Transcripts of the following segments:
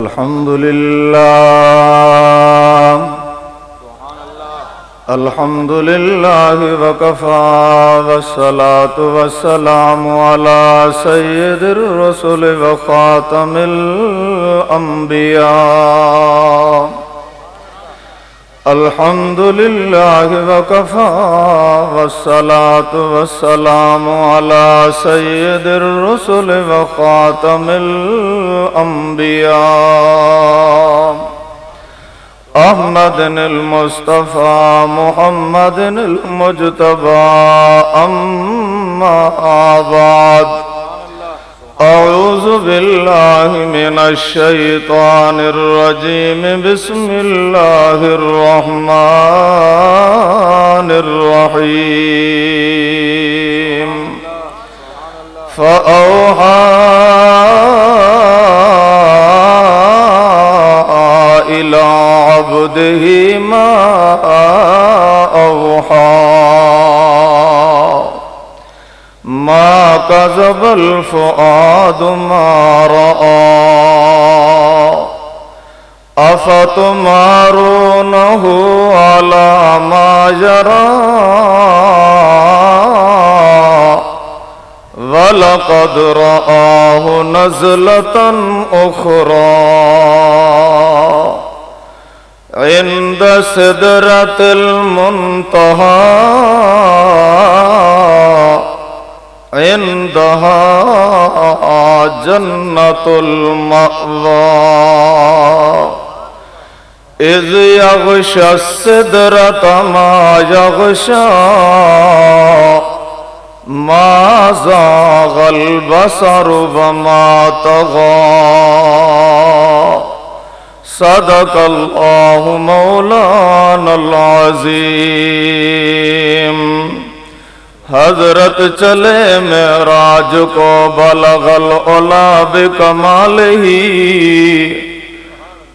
الحمد لله الحمد لله وكفى والصلاة والسلام على سيد الرسل وخاتم الأنبياء الحمد لله وكفى والصلاة والسلام على سيد الرسل وخاتم الأنبياء أحمد المصطفى محمد المجتبى أما بعد أعوذ بالله من الشيطان الرجيم بسم الله الرحمن الرحيم فأوحى إلى عبده ما أوحى ما كذب الفؤاد ما رأى أفتمارونه على ما جرى ولقد رآه نزلة أخرى عند سدرة المنتهى عندها جنة المأوى إذ يغشى السدرة ما يغشى ما زاغ البصر وما طغى صدق الله مولانا العظيم حضرت چلے معراج کو بلغ العلا بکمالہ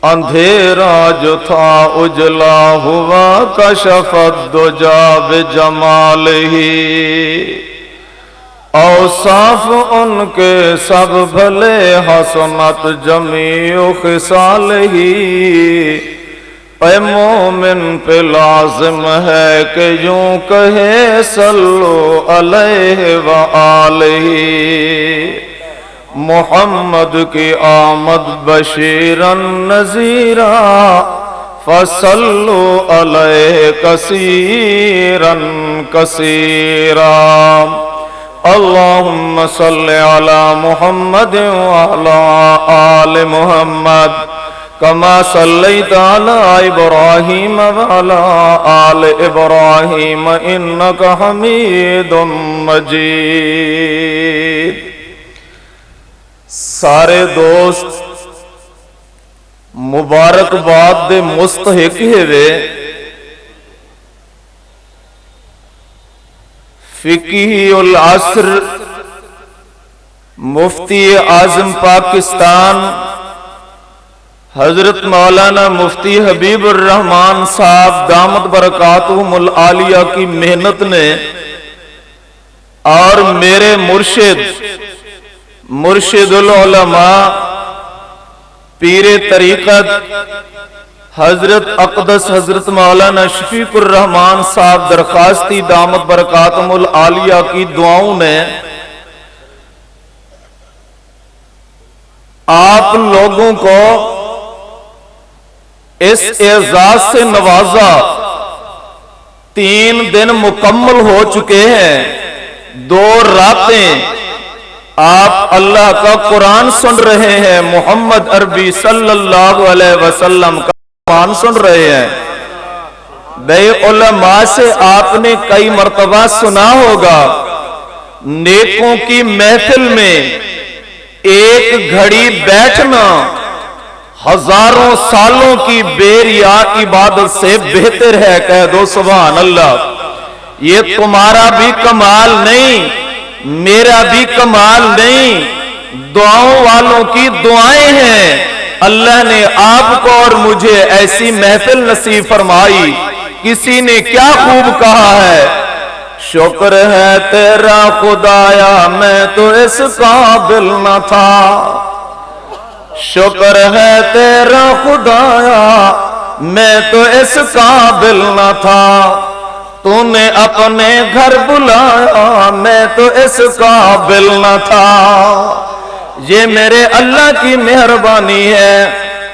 اندھیرا جو تھا اجلا ہوا کشف الدجا بجمالہ اوصاف ان کے سب بھلے حسنت جمیع خصالہ اے مومن پہ لازم ہے کہ یوں کہے صلو علیہ وآلہ محمد کی آمد بشیراً نذیرا فصلو علیہ کثیراً کثیرا اللہم صل علی محمد وعلی آل محمد كما صليت على إبراهيم وعلى آل إبراهيم إنك حميد مجيد سارے دوست مبارکباد دے مستحق ہوئے فقہ العصر مفتی اعظم پاکستان حضرت مولانا مفتی حبیب الرحمان صاحب دامت برکاتہم العالیہ کی محنت نے اور میرے مرشد العلماء پیر طریقت حضرت اقدس حضرت مولانا شفیق الرحمان صاحب درخواستی دامت برکاتہم العالیہ کی دعاؤں نے آپ لوگوں کو اس اعزاز سے نوازا 3 دن مکمل ہو چکے ہیں 2 راتیں آپ اللہ کا قرآن سن رہے ہیں محمد عربی صلی اللہ علیہ وسلم کا قرآن سن رہے ہیں بے علماء سے آپ نے کئی مرتبہ سنا ہوگا نیکوں کی محفل میں ایک گھڑی بیٹھنا ہزاروں سالوں کی بیریا عبادت سے بہتر ہے کہہ دو سبحان اللہ یہ تمہارا بھی کمال نہیں میرا بھی کمال نہیں دعاؤں والوں کی دعائیں ہیں اللہ نے آپ کو اور مجھے ایسی محفل نصیب فرمائی کسی نے کیا خوب کہا ہے شکر ہے تیرا خدایا میں تو اس قابل نہ تھا शुक्र है तेरा खुदाया, मैं तो इस काबिल न था, तूने अपने घर बुलाया, मैं तो इस काबिल न था। ये मेरे अल्लाह की मेहरबानी है,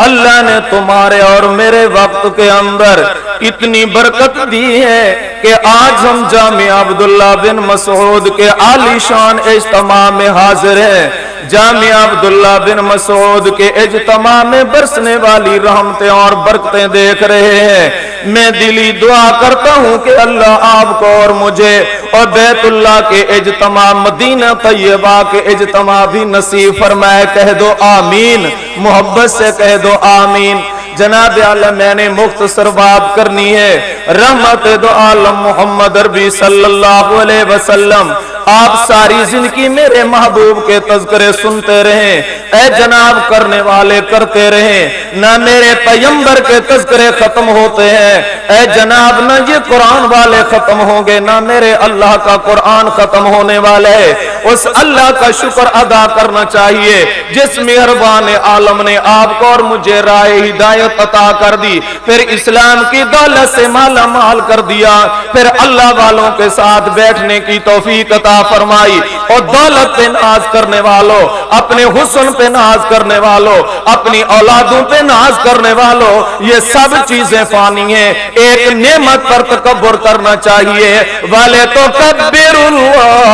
अल्लाह ने तुम्हारे और मेरे वक्त के अंदर इतनी बरकत दी है कि आज हम जामिया अब्दुल्ला बिन मसऊद के आलीशान इज्तिमा में हाजिर हैं। जामिया अब्दुल्ला बिन मसऊद के इज्तिमा में बरसने वाली रहमतें और बरकतें देख रहे हैं। मैं दिली दुआ करता हूँ कि अल्लाह आपको और मुझे और बैतुल्लाह के इज्तिमा, मदीना तैयबा के इज्तिमा भी नसीब फरमाए। कह दो आमीन, मोहब्बत से कह दो आमीन। जनाब आला मैंने मुख्तसर बात करनी है। रहमत दो आलम मोहम्मद अरबी सल्लल्लाहु अलैहि वसल्लम, आप सारी जिंदगी मेरे महबूब के तज़किरे सुनते रहें, ऐ जनाब करने वाले करते रहें। ना मेरे पैगंबर के तज़किरे खत्म होते हैं, ऐ जनाब ना ये कुरान वाले खत्म होंगे, ना मेरे अल्लाह का कुरान खत्म होने वाला है। उस अल्लाह का शुक्र अदा करना चाहिए जिस मेहरबान आलम ने आपको और मुझे राह हिदायत अता कर दी, फिर इस्लाम की दौलत से माला माल कर दिया, फिर अल्लाह वालों के साथ बैठने की तौफीक अता फरमाई। और दौलत पे नाज करने वालों, अपने हुस्न पे नाज करने वालों, अपनी औलादों पे नाज करने वालों, ये सब चीजें फानी हैं। एक नेमत पर तकब्बुर करना चाहिए। वाले तो कब्बिरुल्लाह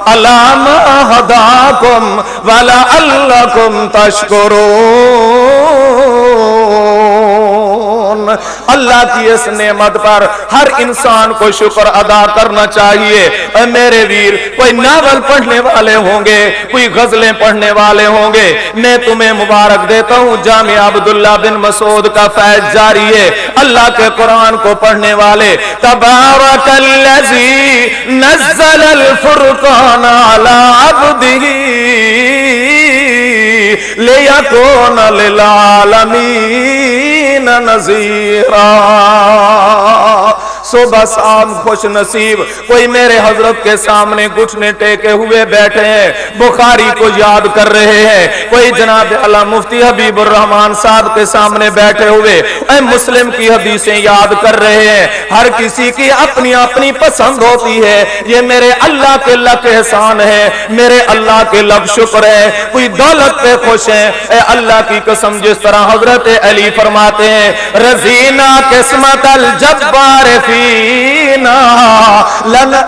अला मा हदाकुम वला अल्लाकुम तशकुरून। अल्लाह की इस नेमत पर हर इंसान को शुक्र अदा करना चाहिए। और मेरे वीर, कोई नावल पढ़ने वाले होंगे, कोई गजलें पढ़ने वाले होंगे, मैं तुम्हें मुबारक देता हूँ। जामिया अब्दुल्ला बिन मसऊद का फैज जारी है। अल्लाह के कुरान को पढ़ने वाले, तबारकल्लज़ी नज़्ज़लल फुरक़ान अला अब्दिही लियकून लिल आलमीन नज़ीरा। सुबह शाम खुश नसीब कोई मेरे हजरत के सामने घुटने टेके हुए बैठे हैं, बुखारी को याद कर रहे हैं। कोई जनाब आला मुफ्ती हबीबुर रहमान साहब के सामने बैठे हुए मुस्लिम की हदीसें याद कर रहे हैं। हर किसी की अपनी अपनी पसंद होती है। ये मेरे अल्लाह के लक एहसान है, मेरे अल्लाह के लक शुक्र है। कोई दौलत पे खुश है, ए अल्लाह की कसम, जिस तरह हजरत अली फरमाते हैं, रजीना किस्मत अल जब्बार फीना लना।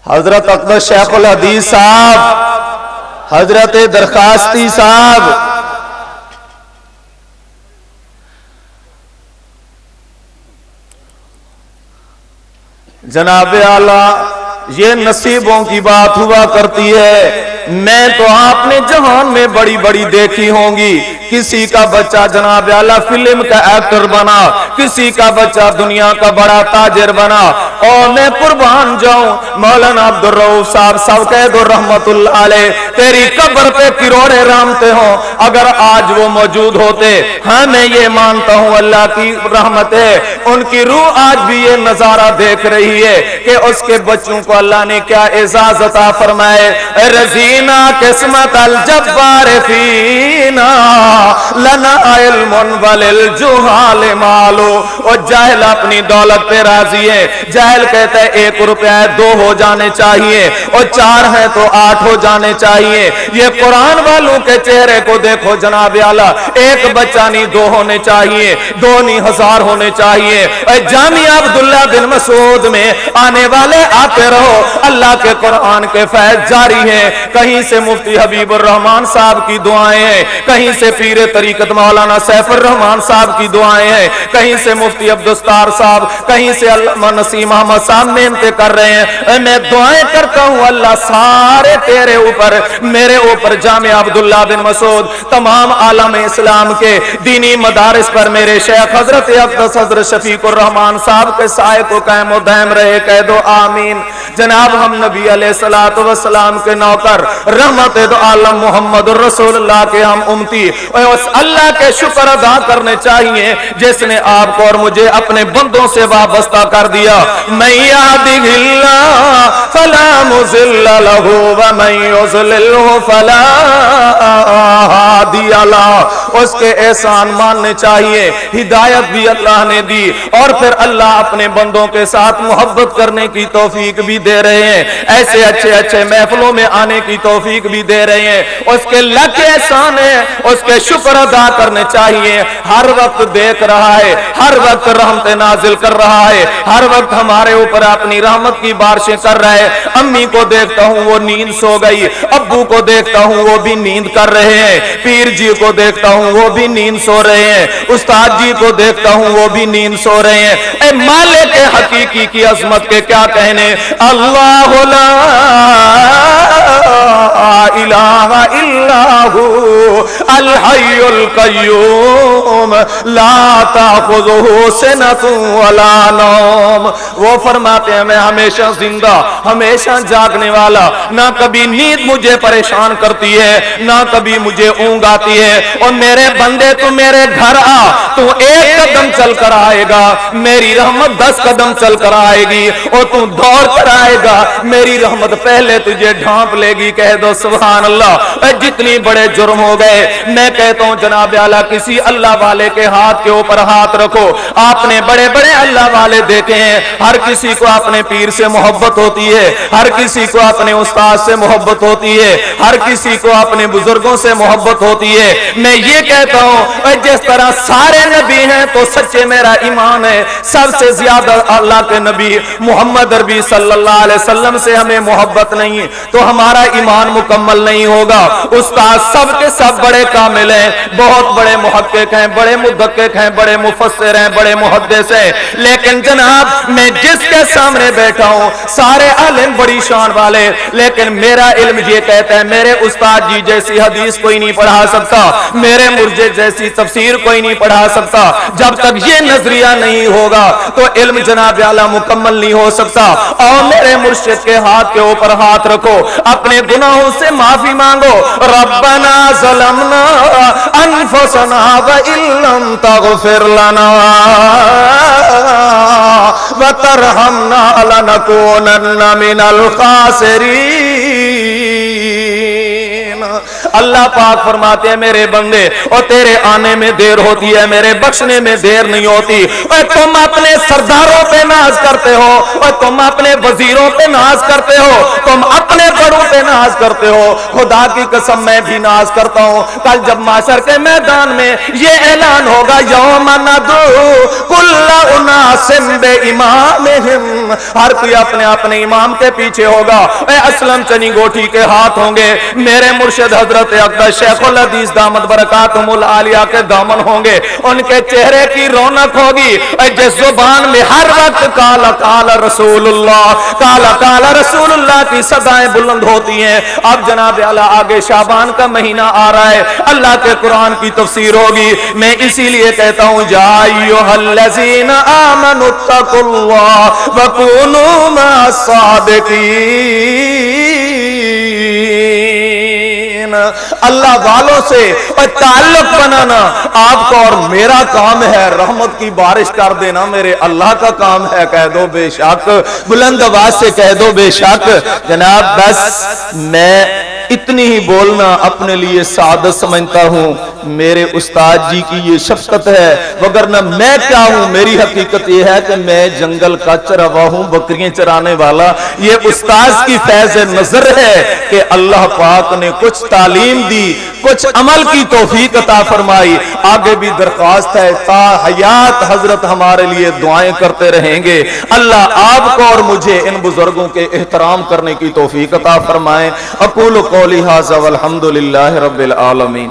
हजरत अकबर शेखुल हदीस साहब, हजरत दरखास्ती साहब, जनाब आला, ये नसीबों की बात हुआ करती है। मैं तो आपने जहान में बड़ी बड़ी देखी होंगी। किसी का बच्चा जनाब आला फिल्म का एक्टर बना, किसी का बच्चा दुनिया का बड़ा ताजिर बना। और मैं कुर्बान जाऊं मौलाना अब्दुल रऊफ साहब, सब कह दो रहमतुल्लाह अलैह, तेरी कब्र पे किरोड़े रामते हो, अगर आज वो मौजूद होते। हाँ, मैं ये मानता हूँ अल्लाह की रहमत है, उनकी रूह आज भी ये नजारा देख रही है कि उसके बच्चों को अल्लाह ने क्या एजाज अता फरमाए। रजीना किस्मत अल जब्बार फीना लना इल्मुन वलिल जुहाल मालो। और जाहिल अपनी दौलत पे राजी है। जाहिल कहता है 1 रुपया है 2 हो जाने चाहिए, और 4 है तो 8 हो जाने चाहिए। ये कुरान वालों के चेहरे को देखो जनाब आला, 1 बच्चा नहीं 2 होने चाहिए, 2 नहीं 1000 होने चाहिए। जामिया अब्दुल्ला बिन मसऊद में आने वाले आते रहो। अल्लाह के कुरान के फैज जारी है। कहीं से मुफ्ती हबीबुर रहमान साहब की दुआएं हैं, कहीं से पीर तरीकत मौलाना सैफुर रहमान साहब की दुआएं हैं, कहीं से मुफ्ती अब्दुस्तार साहब, कहीं से अल्लामा नसीम अहमद साहब मेहनतें कर रहे हैं। मैं दुआएं करता हूं अल्लाह सारे तेरे ऊपर, मेरे ऊपर, जामिया अब्दुल्ला बिन मसऊद, तमाम आलम इस्लाम के दीनी मदारिस पर मेरे शेख हजरत अक़दस हजरत शफीकुर रहमान साहब के साए को कायम व दायम रहे। कह दो आमीन। जनाब हम नबी अलैहिस्सलातु वस्सलाम के नौकर, रहमत दो आलम मोहम्मद रसूलुल्लाह के हम उम्मती, और उस अल्लाह के शुक्र अदा करने चाहिए जिसने आपको और मुझे अपने बंदों से वाबस्ता कर दिया। मैं यहदिहिल्लाह फला मुज़िल्ल लहू व मैं युज़लिलहु फला हादिय लहू। उसके एहसान मानने चाहिए, हिदायत भी अल्लाह ने दी और फिर अल्लाह अपने बंदों के साथ मोहब्बत करने की तौफीक भी दे रहे हैं, ऐसे अच्छे अच्छे महफिलों में आने की तौफीक भी दे रहे हैं। उसके लख एहसान है, उसके शुक्र अदा करने चाहिए। हर वक्त देख रहा है, हर वक्त रहमत नाजिल कर रहा है, हर वक्त हमारे ऊपर अपनी रहमत की बारिशें कर रहा है। अम्मी को देखता हूँ वो नींद सो गई, अब्बू को देखता हूँ वो भी नींद कर रहे हैं, पीर जी को देखता हूँ वो भी नींद सो रहे हैं, उस्ताद जी को देखता हूँ वो भी नींद सो रहे हैं। ए मालिक हकीकी की अजमत के क्या कहने। अल्लाह ला इलाहा इल्लाहु अल हय्युल कय्यूम ला ताखुज़ुहु सिनतुन वला नौम। वो फरमाते हैं मैं हमेशा जिंदा, हमेशा जागने वाला, ना कभी नींद मुझे परेशान करती है, ना कभी मुझे ऊंघ आती है। और मेरे बंदे तू मेरे घर आ, तू एक कदम चल कर आएगा, मेरी रहमत 10 कदम चल कर आएगी, और तू दौड़ कर आएगा, मेरी रहमत पहले तुझे ढांप लेगी। कह दो सुभान अल्लाह। जितनी बड़े जुर्म हो गए, मैं कहता हूं जनाब आला किसी अल्लाह वाले के हाथ के ऊपर हाथ रखो। आपने बड़े बड़े अल्लाह वाले देखे हैं, हर किसी को अपने पीर से मोहब्बत होती है, हर किसी को अपने उस्ताद से मोहब्बत होती है, हर किसी को अपने बुजुर्गों से मोहब्बत होती है। मैं ये कहता हूं जिस तरह सारे नबी हैं तो सच्चे मेरा ईमान है, सबसे ज्यादा अल्लाह के नबी मोहम्मद अरबी सल्लल्लाहु अलैहि वसल्लम से हमें मोहब्बत नहीं तो हमारा ईमान मुकम्मल नहीं होगा। उस्ताद सब के सब बड़े कामिल हैं, बहुत बड़े मुहक्किक हैं, बड़े मुदक्किक हैं, बड़े मुफस्सिर हैं, बड़े मुहद्दिस हैं, लेकिन जनाब मैं जिसके सामने बैठा हूं सारे आलिम बड़ी शान वाले, लेकिन मेरा इल्म ये कहता है मेरे उस्ताद जी जैसी हदीस कोई नहीं पढ़ा सकता, मेरे मुर्जे जैसी तफसीर कोई नहीं पढ़ा सकता। जब तक ये नजरिया नहीं होगा तो इल्म जनाब आला मुकम्मल नहीं हो सकता। और मेरे मुर्शिद के हाथ के ऊपर हाथ रखो, अपने गुनाहों से माफी मांगो। रब्बना ज़लमना अनफुसना व इल्लम तगफिर लना व तरहमना लनकूनन्ना मिनल खासिरीन। अल्लाह पाक फरमाते हैं मेरे बंदे और तेरे आने में देर होती है, मेरे बख्शने में देर नहीं होती। और तुम अपने सरदारों पे नाज करते हो, और तुम अपने वजीरों पे नाज करते हो, तुम अपने बड़ों पे नाज करते हो। खुदा की कसम मैं भी नाज करता हूं। कल जब माशर के मैदान में ये ऐलान होगा यौम नदू कुल्ला उनासिम बिइमामिहिम, हर कोई अपने अपने इमाम के पीछे होगा। असलम चनी गोठी के हाथ होंगे, मेरे मुर्शिद हजरत अकबर शेखुल हदीस दामद बरकातुहुल आलिया के दामन होंगे, उनके चेहरे की रौनक होगी। जिस जुबान में हर वक्त काला काला रसूलुल्लाह, काला काला रसूलुल्लाह की सदाएं बुलंद होती हैं। अब जनाब आला आगे शाबान का महीना आ रहा है, अल्लाह के कुरान की तफसीर होगी। मैं इसीलिए कहता हूं या अय्युहल्लज़ीना आमनुत्तकुल्लाह व कूनू मस्सादिकीन। अल्लाह वालों से ताल्लुक बनाना आपका और मेरा काम है, रहमत की बारिश कर देना मेरे अल्लाह का काम है। कह दो बेशक, बुलंद आवाज से कह दो बेशक। जनाब बस मैं इतनी ही बोलना अपने लिए सादत समझता हूँ, मेरे उस्ताद जी की ये शफकत है, वगरना मैं क्या हूँ। मेरी हकीकत ये है कि मैं जंगल का चरवा हूँ, बकरियां चराने वाला। ये उस्ताद की फैज़ नजर है कि अल्लाह पाक ने कुछ तालीम दी, कुछ अमल की तौफीक अता फरमाई। आगे भी दरख्वास्त है ता हयात हजरत हमारे लिए दुआएं करते रहेंगे। अल्लाह आपको और मुझे इन बुजुर्गों के एहतराम करने की तौफीक अता फरमाए। अक़ूलु क़ौली हाज़ा वल्हम्दुलिल्लाहि रब्बिल आलमीन।